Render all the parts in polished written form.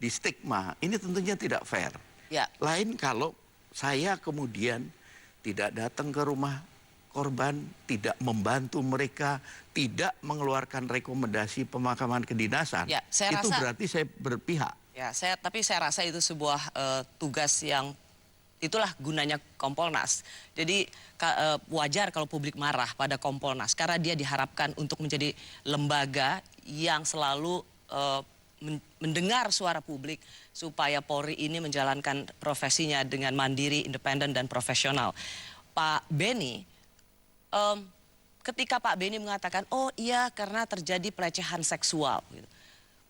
di stigma, ini tentunya tidak fair. Ya. Lain kalau saya kemudian tidak datang ke rumah korban, tidak membantu mereka, tidak mengeluarkan rekomendasi pemakaman kedinasan, Ya, saya itu rasa, berarti saya berpihak. Ya, tapi saya rasa itu sebuah tugas yang itulah gunanya Kompolnas. Jadi wajar kalau publik marah pada Kompolnas karena dia diharapkan untuk menjadi lembaga yang selalu mendengar suara publik supaya Polri ini menjalankan profesinya dengan mandiri, independen, dan profesional. Pak Beni, ketika Pak Beni mengatakan, oh iya karena terjadi pelecehan seksual.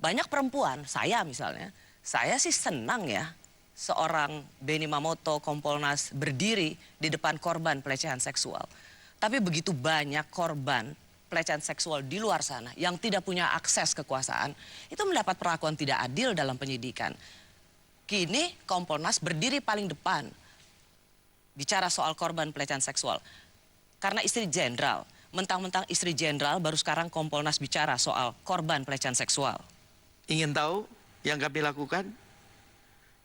Banyak perempuan, saya misalnya, saya sih senang ya seorang Beni Mamoto Kompolnas berdiri di depan korban pelecehan seksual. Tapi begitu banyak korban pelecehan seksual di luar sana yang tidak punya akses kekuasaan, itu mendapat perlakuan tidak adil dalam penyidikan. Kini Kompolnas berdiri paling depan bicara soal korban pelecehan seksual. Karena istri jenderal, mentang-mentang istri jenderal baru sekarang Kompolnas bicara soal korban pelecehan seksual. Ingin tahu yang kami lakukan?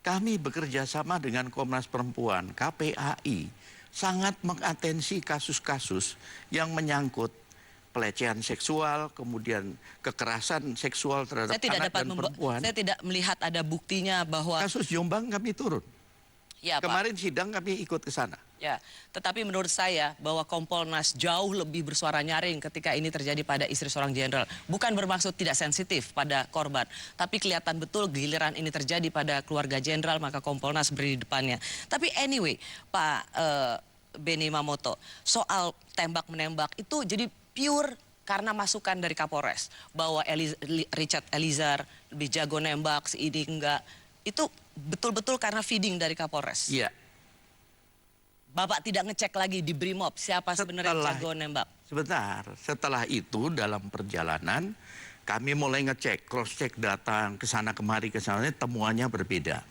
Kami bekerja sama dengan Komnas Perempuan, KPAI, sangat mengatensi kasus-kasus yang menyangkut pelecehan seksual, kemudian kekerasan seksual terhadap anak dan perempuan. Saya tidak melihat ada buktinya bahwa... Kasus Jombang kami turun. Ya, kemarin Pak, sidang kami ikut ke sana. Ya, tetapi menurut saya bahwa Kompolnas jauh lebih bersuara nyaring ketika ini terjadi pada istri seorang jenderal. Bukan bermaksud tidak sensitif pada korban, tapi kelihatan betul giliran ini terjadi pada keluarga jenderal, maka Kompolnas berdiri di depannya. Tapi anyway, Pak Beni Mamoto, soal tembak-menembak itu jadi pure karena masukan dari Kapolres. Bahwa Richard Eliezer lebih jago nembak, si ini enggak. Itu betul-betul karena feeding dari Kapolres. Iya. Bapak tidak ngecek lagi di Brimob siapa sebenarnya jago nembak? Sebentar, setelah itu dalam perjalanan kami mulai ngecek, cross-check data ke sana kemari temuannya berbeda.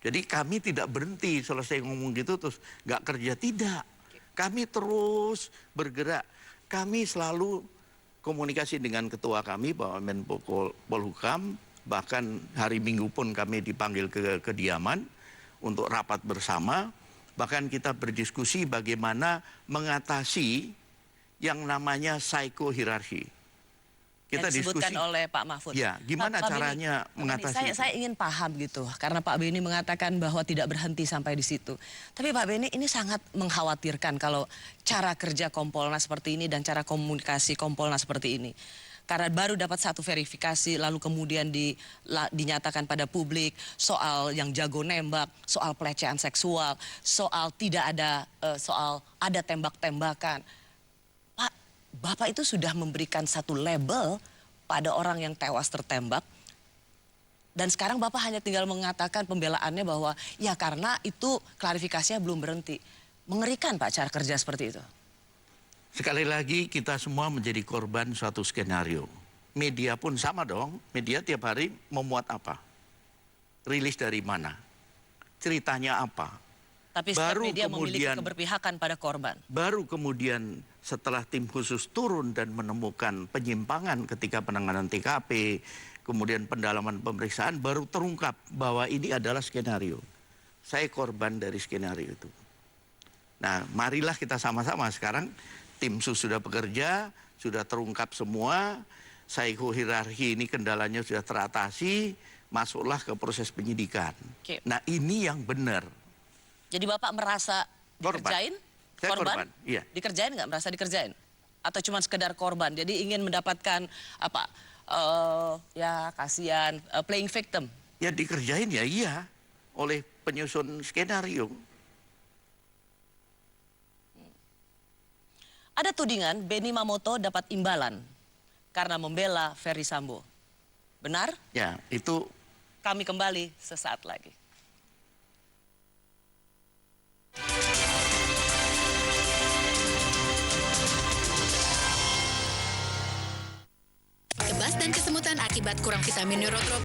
Jadi kami tidak berhenti selesai ngomong gitu terus nggak kerja, tidak. Kami terus bergerak. Kami selalu komunikasi dengan ketua kami, Pak Menko Polhukam, bahkan hari Minggu pun kami dipanggil ke kediaman untuk rapat bersama. Bahkan kita berdiskusi bagaimana mengatasi yang namanya psikohierarki. Kita yang disebutkan diskusi oleh Pak Mahfud. Ya, gimana caranya mengatasi saya ingin paham gitu, karena Pak Beni mengatakan bahwa tidak berhenti sampai di situ. Tapi Pak Beni, ini sangat mengkhawatirkan kalau cara kerja Kompolnas seperti ini dan cara komunikasi Kompolnas seperti ini. Karena baru dapat satu verifikasi, lalu kemudian dinyatakan pada publik soal yang jago nembak, soal pelecehan seksual, soal tidak ada, soal ada tembak-tembakan. Pak, Bapak itu sudah memberikan satu label pada orang yang tewas tertembak. Dan sekarang Bapak hanya tinggal mengatakan pembelaannya bahwa ya karena itu klarifikasinya belum berhenti. Mengerikan Pak cara kerja seperti itu. Sekali lagi kita semua menjadi korban suatu skenario. Media pun sama dong. Media tiap hari memuat apa? Rilis dari mana? Ceritanya apa? Tapi setiap media memiliki keberpihakan pada korban. Baru kemudian setelah tim khusus turun dan menemukan penyimpangan ketika penanganan TKP, kemudian pendalaman pemeriksaan, baru terungkap bahwa ini adalah skenario. Saya korban dari skenario itu. Nah, marilah kita sama-sama sekarang. Tim sus sudah bekerja, sudah terungkap semua, psikohierarki ini kendalanya sudah teratasi, masuklah ke proses penyidikan. Oke. Nah ini yang benar. Jadi Bapak merasa dikerjain? Saya korban? Iya. Dikerjain nggak? Merasa dikerjain? Atau cuma sekedar korban? Jadi ingin mendapatkan apa? Ya kasihan, playing victim? Ya dikerjain ya iya, oleh penyusun skenario. Ada tudingan Beni Mamoto dapat imbalan karena membela Ferry Sambo. Benar? Ya, itu... Kami kembali sesaat lagi. Kebas dan kesemutan akibat kurang vitamin neurotropin.